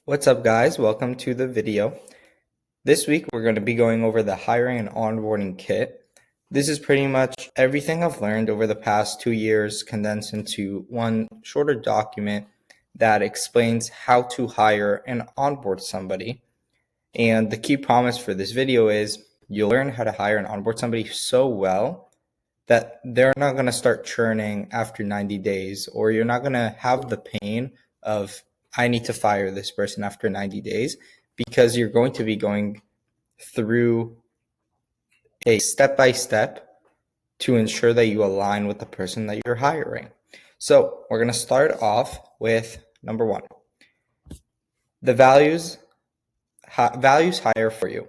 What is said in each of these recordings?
What's up, guys? Welcome to the video. This week we're going to be going over the hiring and onboarding kit. This is pretty much everything I've learned over the past 2 years condensed into one shorter document that explains how to hire and onboard somebody. And the key promise for this video is you'll learn how to hire and onboard somebody so well that they're not going to start churning after 90 days, or you're not going to have the pain of, I need to fire this person after 90 days, because you're going to be going through a step-by-step to ensure that you align with the person that you're hiring. So we're going to start off with number one, the values hire for you.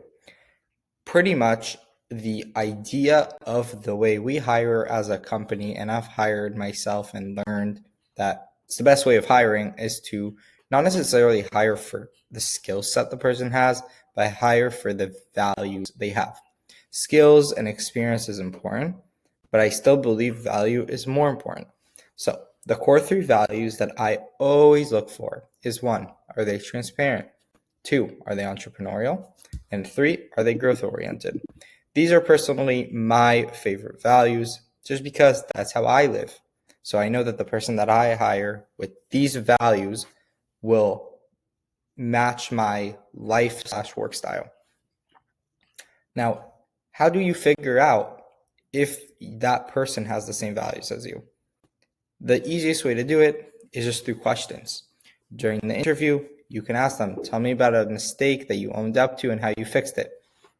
Pretty much the idea of the way we hire as a company, and I've hired myself and learned that it's the best way of hiring is to not necessarily hire for the skill set the person has, but hire for the values they have. Skills and experience is important, but I still believe value is more important. So the core 3 values that I always look for is 1, are they transparent? 2, are they entrepreneurial? And 3, are they growth oriented? These are personally my favorite values just because that's how I live. So I know that the person that I hire with these values will match my life/work style. Now, how do you figure out if that person has the same values as you? The easiest way to do it is just through questions. During the interview, you can ask them, tell me about a mistake that you owned up to and how you fixed it.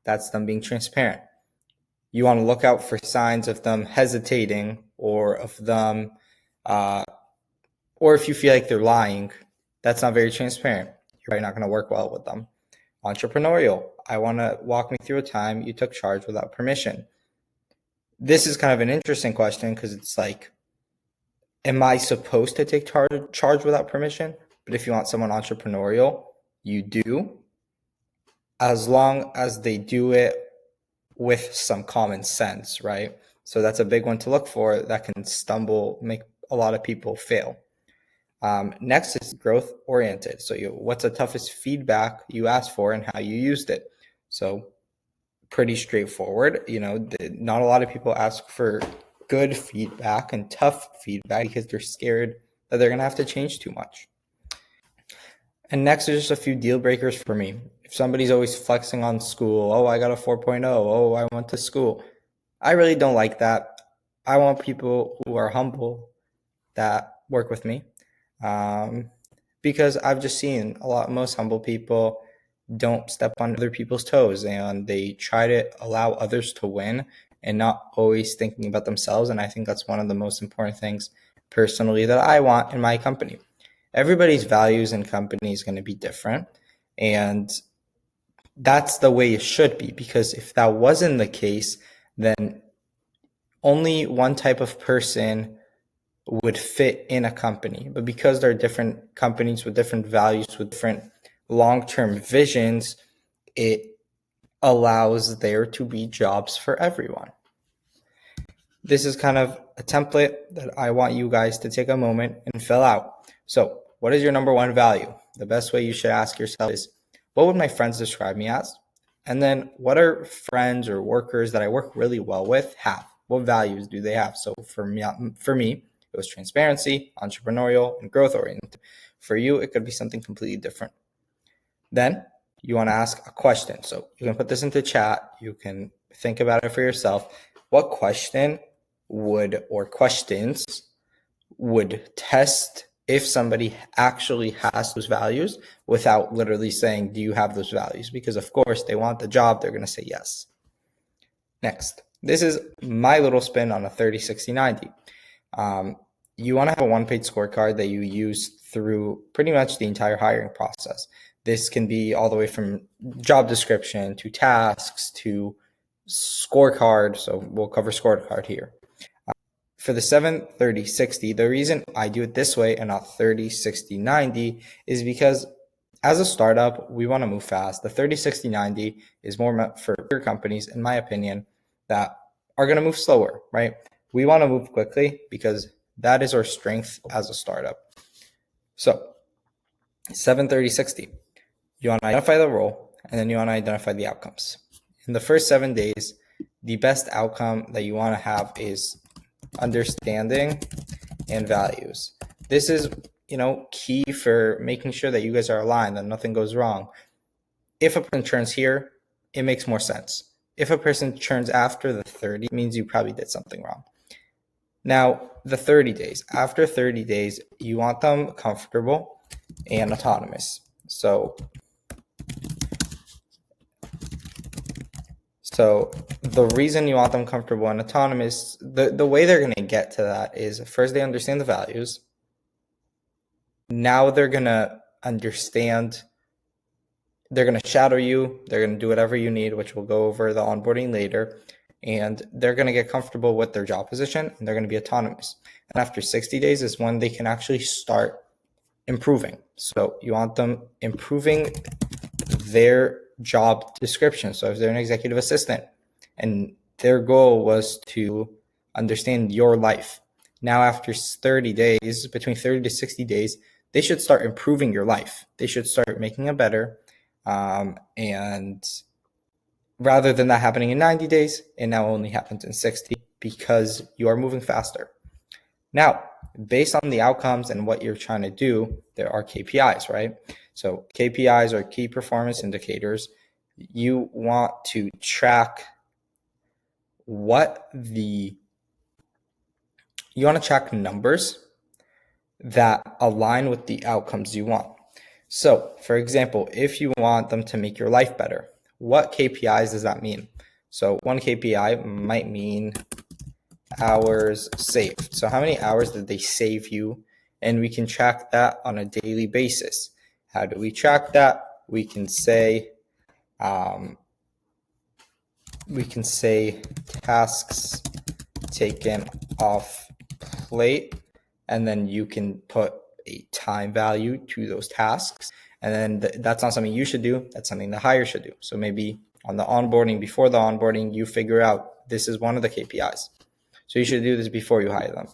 That's them being transparent. You want to look out for signs of them hesitating, or of them, or if you feel like they're lying, that's not very transparent. You're probably not going to work well with them. Entrepreneurial, I want to walk me through a time you took charge without permission. This is kind of an interesting question because it's like, am I supposed to take charge without permission? But if you want someone entrepreneurial, you do, as long as they do it with some common sense, right? So that's a big one to look for that can make a lot of people fail. Next is growth oriented. So what's the toughest feedback you asked for and how you used it? So pretty straightforward. Not a lot of people ask for good feedback and tough feedback because they're scared that they're going to have to change too much. And next is just a few deal breakers for me. If somebody's always flexing on school, oh, I got a 4.0, oh, I went to school. I really don't like that. I want people who are humble that work with me, because I've just seen most humble people don't step on other people's toes, and they try to allow others to win and not always thinking about themselves. And I think that's one of the most important things personally that I want in my company. Everybody's values in company is going to be different, and that's the way it should be, because if that wasn't the case, then only one type of person would fit in a company. But because there are different companies with different values, with different long-term visions, it allows there to be jobs for everyone. This is kind of a template that I want you guys to take a moment and fill out. So what is your number 1 value? The best way you should ask yourself is, what would my friends describe me as? And then what are friends or workers that I work really well with have? What values do they have? So for me, it was transparency, entrepreneurial, and growth oriented. For you, it could be something completely different. Then you want to ask a question. So you can put this into chat. You can think about it for yourself. What question questions would test if somebody actually has those values without literally saying, do you have those values? Because of course they want the job, they're going to say yes. Next, this is my little spin on a 30, 60, 90. You want to have a one-page scorecard that you use through pretty much the entire hiring process. This can be all the way from job description to tasks to scorecard. So we'll cover scorecard here. For the 7, 30, 60, the reason I do it this way and not 30, 60, 90 is because as a startup, we want to move fast. The 30, 60, 90 is more meant for bigger companies, in my opinion, that are going to move slower, right? We want to move quickly because that is our strength as a startup. So 7, 30, 60. You want to identify the role, and then you want to identify the outcomes. In the first 7 days, the best outcome that you want to have is understanding and values. This is, key for making sure that you guys are aligned and nothing goes wrong. If a person churns here, it makes more sense. If a person churns after the 30, it means you probably did something wrong. Now, the 30 days. After 30 days, you want them comfortable and autonomous. So the reason you want them comfortable and autonomous, the way they're going to get to that is first they understand the values. Now they're going to understand, they're going to shadow you, they're going to do whatever you need, which we'll go over the onboarding later, and they're going to get comfortable with their job position, and they're going to be autonomous. And after 60 days is when they can actually start improving. So you want them improving their job description. So if they're an executive assistant and their goal was to understand your life, now after 30 days, between 30 to 60 days, they should start improving your life. They should start making it better. And rather than that happening in 90 days, it now only happens in 60 because you are moving faster. Now, based on the outcomes and what you're trying to do, there are KPIs, right? So KPIs are key performance indicators. You want to track numbers that align with the outcomes you want. So, for example, if you want them to make your life better, what KPIs does that mean? So one KPI might mean hours saved. So how many hours did they save you? And we can track that on a daily basis. How do we track that? We can say tasks taken off plate, and then you can put a time value to those tasks. And then that's not something you should do. That's something the hire should do. So maybe on the onboarding, before the onboarding, you figure out this is one of the KPIs. So you should do this before you hire them.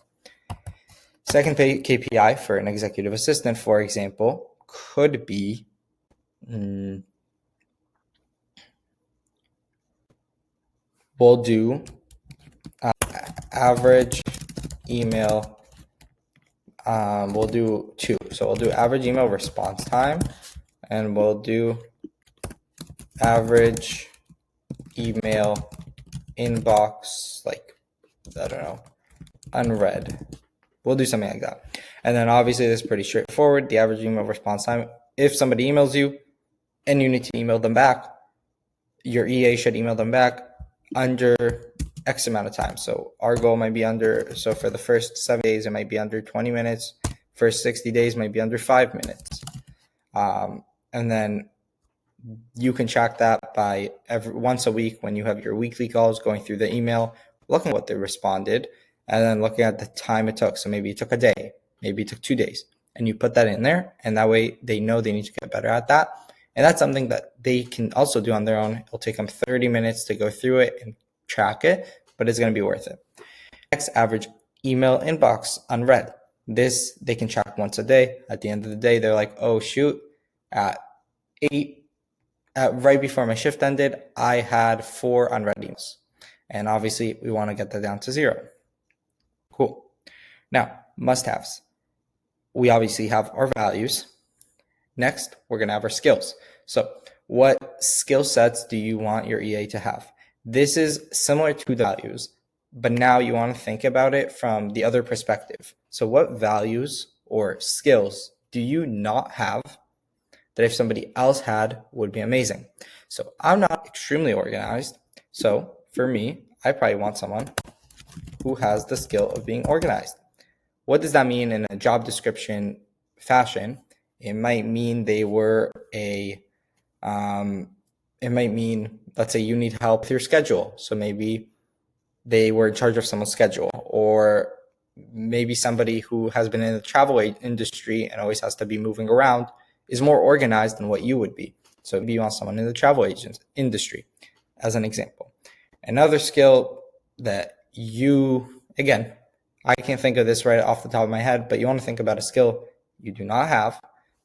Second KPI for an executive assistant, for example, could be we'll do average email. We'll do 2. So we'll do average email response time, and we'll do average email inbox, unread. We'll do something like that. And then obviously this is pretty straightforward. The average email response time, if somebody emails you and you need to email them back, your EA should email them back under X amount of time. So our goal might be so for the first 7 days, it might be under 20 minutes. First 60 days might be under 5 minutes. And then you can track that by once a week when you have your weekly calls, going through the email, looking at what they responded, and then looking at the time it took. So maybe it took a day, maybe it took 2 days, and you put that in there, and that way they know they need to get better at that. And that's something that they can also do on their own. It'll take them 30 minutes to go through it and track it, but it's going to be worth it. Next, average email inbox unread. This they can track once a day. At the end of the day, they're like, oh shoot, at 8, right before my shift ended, I had 4 unread emails. And obviously we want to get that down to 0. Cool. Now, must-haves. We obviously have our values. Next, we're going to have our skills. So what skill sets do you want your EA to have? This is similar to the values, but now you want to think about it from the other perspective. So what values or skills do you not have that if somebody else had would be amazing? So I'm not extremely organized. So for me, I probably want someone who has the skill of being organized. What does that mean in a job description fashion? It might mean they were it might mean, let's say you need help with your schedule. So maybe they were in charge of someone's schedule, or maybe somebody who has been in the travel industry and always has to be moving around is more organized than what you would be. So maybe you want someone in the travel agent industry, as an example. Another skill that again, I can't think of this right off the top of my head, but you want to think about a skill you do not have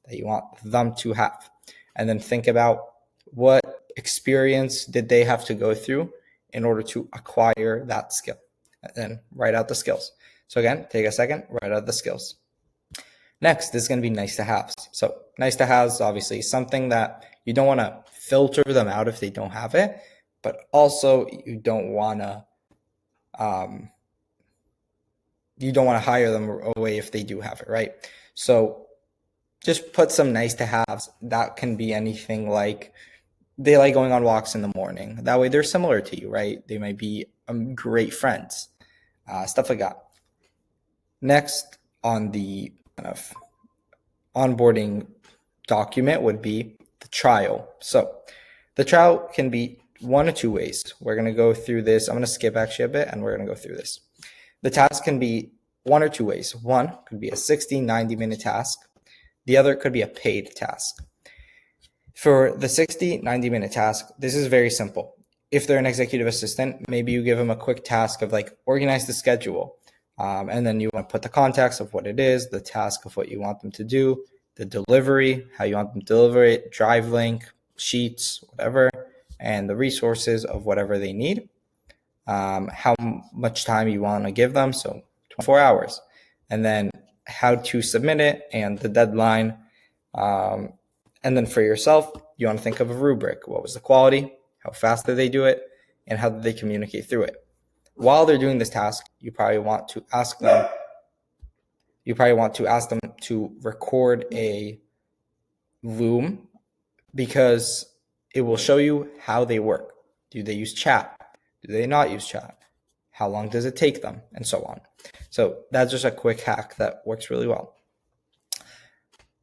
that you want them to have. and then think about what experience did they have to go through in order to acquire that skill, and then write out the skills. So again, take a second, write out the skills. Next is going to be nice to haves. So nice to haves, obviously something that you don't want to filter them out if they don't have it, but also you don't want to hire them away if they do have it, right? So just put some nice to haves. That can be anything like they like going on walks in the morning. That way they're similar to you, right? They might be great friends, stuff like that. Next on the kind of onboarding document would be the trial. So the trial can be one of two ways. We're going to go through this. I'm going to skip actually a bit and we're going to go through this. The task can be one or two ways. One could be a 60, 90-minute task. The other could be a paid task. For the 60, 90-minute task, this is very simple. If they're an executive assistant, maybe you give them a quick task of like organize the schedule. And then you want to put the context of what it is, the task of what you want them to do, the delivery, how you want them to deliver it, drive link, sheets, whatever, and the resources of whatever they need. How much time you want to give them, so 24 hours. And then how to submit it and the deadline. And then for yourself, you want to think of a rubric. What was the quality? How fast did they do it? And how did they communicate through it? While they're doing this task, you probably want to ask them to record a Loom, because it will show you how they work. Do they use chat? Do they not use chat? How long does it take them? And so on. So that's just a quick hack that works really well.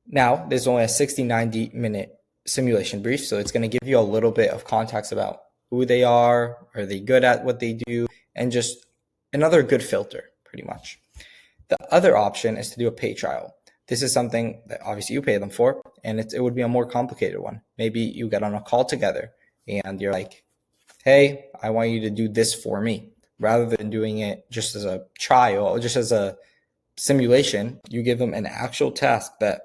Now, there's only a 60, 90-minute simulation brief, so it's going to give you a little bit of context about who they are they good at what they do, and just another good filter, pretty much. The other option is to do a pay trial. This is something that obviously you pay them for, and it would be a more complicated one. Maybe you get on a call together and you're like, hey, I want you to do this for me. Rather than doing it just as a trial, just as a simulation, you give them an actual task that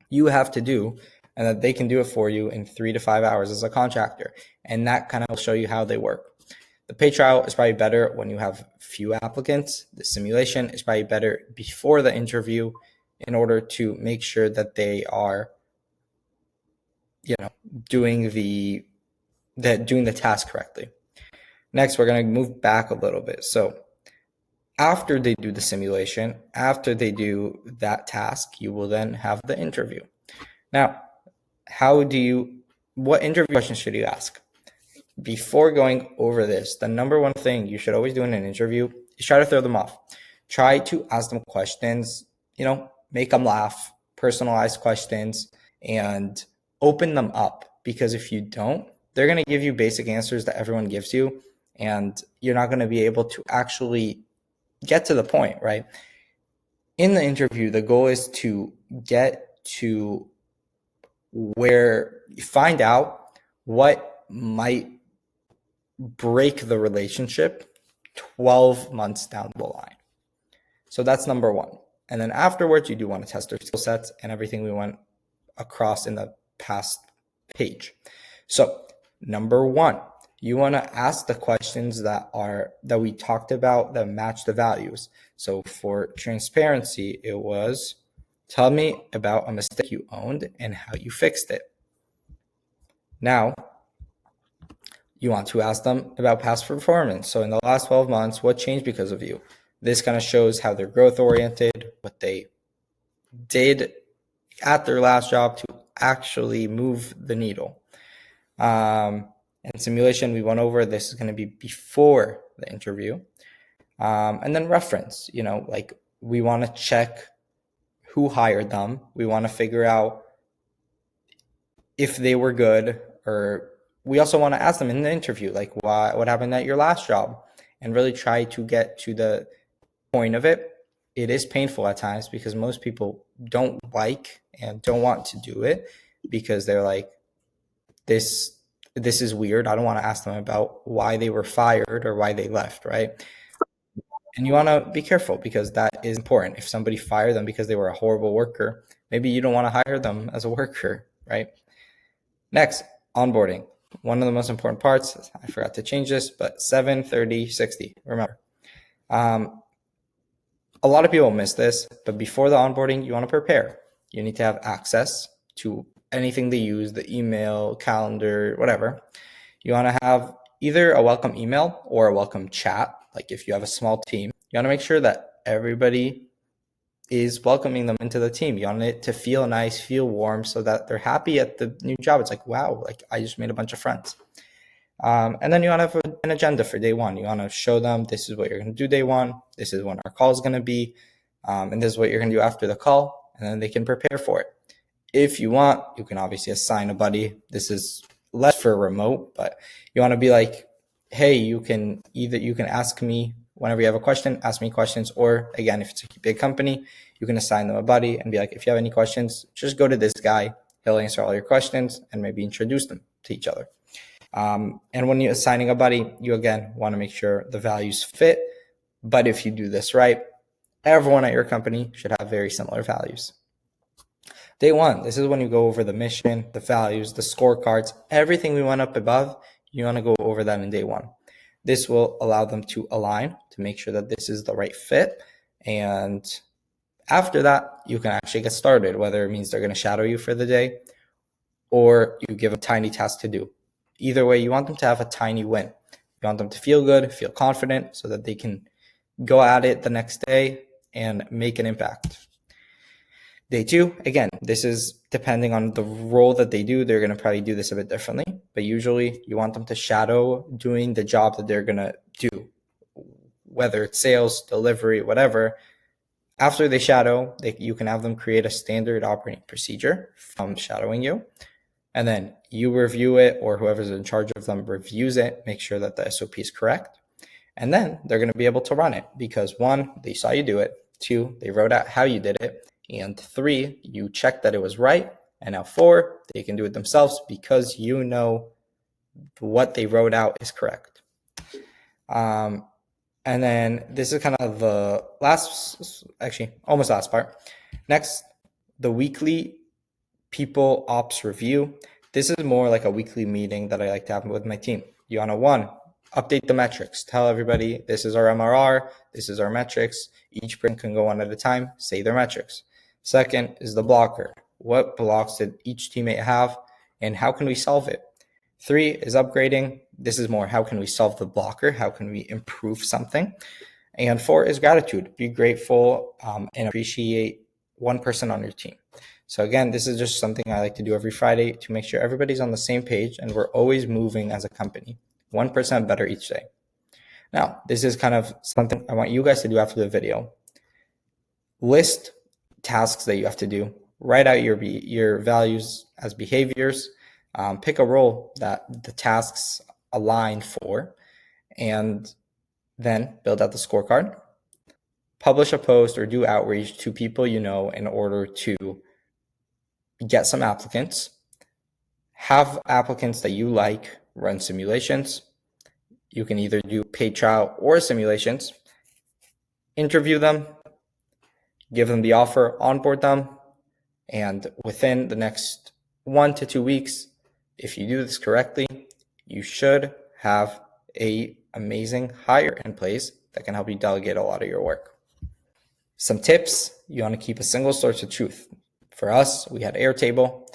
you have to do and that they can do it for you in 3 to 5 hours as a contractor. And that kind of will show you how they work. The pay trial is probably better when you have few applicants. The simulation is probably better before the interview in order to make sure that they are, doing the task correctly. Next, we're going to move back a little bit. So after they do the simulation, after they do that task, you will then have the interview. Now, what interview questions should you ask? Before going over this, the number one thing you should always do in an interview is try to throw them off. Try to ask them questions, make them laugh, personalized questions, and open them up. Because if you don't, they're going to give you basic answers that everyone gives you, and you're not going to be able to actually get to the point, right? In the interview, the goal is to get to where you find out what might break the relationship 12 months down the line. So that's number one. And then afterwards, you do want to test their skill sets and everything we went across in the past page. So number one, you want to ask the questions that we talked about that match the values. So for transparency, it was, tell me about a mistake you owned and how you fixed it. Now, you want to ask them about past performance. So in the last 12 months, what changed because of you? This kind of shows how they're growth oriented, what they did at their last job to actually move the needle. And simulation, we went over, this is going to be before the interview. And then reference, we want to check who hired them. We want to figure out if they were good, or we also want to ask them in the interview, like what happened at your last job, and really try to get to the point of it. It is painful at times because most people don't like and don't want to do it because they're like, this is weird. I don't want to ask them about why they were fired or why they left, right? And you want to be careful because that is important. If somebody fired them because they were a horrible worker, maybe you don't want to hire them as a worker, right? Next, onboarding. One of the most important parts, I forgot to change this, but 7, 30, 60. Remember, a lot of people miss this, but before the onboarding, you want to prepare. You need to have access to anything they use, the email, calendar, whatever. You want to have either a welcome email or a welcome chat. Like if you have a small team, you want to make sure that everybody is welcoming them into the team. You want it to feel nice, feel warm, so that they're happy at the new job. It's like, wow, like I just made a bunch of friends. And then you want to have an agenda for day one. You want to show them this is what you're going to do day one. This is when our call is going to be. And this is what you're going to do after the call. And then they can prepare for it. If you want, you can obviously assign a buddy. This is less for remote, but you want to be like, hey, you can ask me whenever you have a question, ask me questions. Or again, if it's a big company, you can assign them a buddy and be like, if you have any questions, just go to this guy. He'll answer all your questions and maybe introduce them to each other. And when you're assigning a buddy, you again want to make sure the values fit. But if you do this right, everyone at your company should have very similar values. Day one, this is when you go over the mission, the values, the scorecards, everything we went up above, you want to go over that in day one. This will allow them to align to make sure that this is the right fit. And after that, you can actually get started, whether it means they're going to shadow you for the day or you give a tiny task to do. Either way, you want them to have a tiny win. You want them to feel good, feel confident, so that they can go at it the next day and make an impact. Day two, again, this is depending on the role that they do. They're going to probably do this a bit differently, but usually you want them to shadow doing the job that they're going to do, whether it's sales, delivery, whatever. After they shadow, you can have them create a standard operating procedure from shadowing you. And then you review it, or whoever's in charge of them reviews it, make sure that the SOP is correct. And then they're going to be able to run it because 1, they saw you do it. 2, they wrote out how you did it. And 3, you checked that it was right. And now 4, they can do it themselves because you know what they wrote out is correct. And then this is kind of the almost last part. Next, the weekly people ops review. This is more like a weekly meeting that I like to have with my team. You want to 1, update the metrics. Tell everybody this is our MRR, this is our metrics. Each person can go one at a time, say their metrics. Second is the blocker. What blocks did each teammate have and how can we solve it? 3 is upgrading. This is more how can we solve the blocker? How can we improve something? And 4 is gratitude. Be grateful and appreciate one person on your team. So again, this is just something I like to do every Friday to make sure everybody's on the same page and we're always moving as a company, 1% better each day. Now, this is kind of something I want you guys to do after the video. List tasks that you have to do. Write out your values as behaviors. Pick a role that the tasks align for, and then build out the scorecard. Publish a post or do outreach to people you know in order to get some applicants. Have applicants that you like run simulations. You can either do paid trial or simulations. Interview them, give them the offer, onboard them, and within the next 1 to 2 weeks, if you do this correctly, you should have an amazing hire in place that can help you delegate a lot of your work. Some tips: you want to keep a single source of truth. For us, we had Airtable,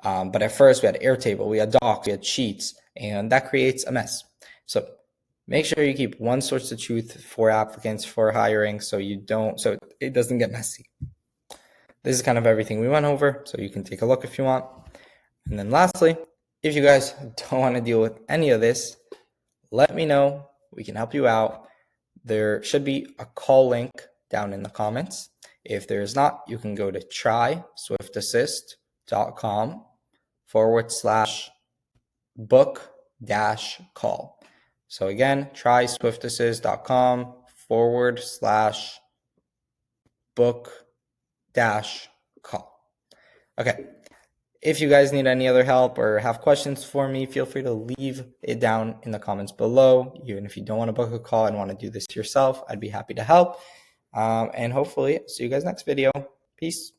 but at first we had Airtable, we had Docs, we had Sheets, and that creates a mess. So make sure you keep one source of truth for applicants, for hiring, so it doesn't get messy. This is kind of everything we went over, so you can take a look if you want. And then lastly, if you guys don't want to deal with any of this, let me know. We can help you out. There should be a call link down in the comments. If there is not, you can go to tryswiftassist.com/book-call. So again, tryswiftassist.com/book-call. Okay. If you guys need any other help or have questions for me, feel free to leave it down in the comments below. Even if you don't want to book a call and want to do this yourself, I'd be happy to help. And hopefully see you guys next video. Peace.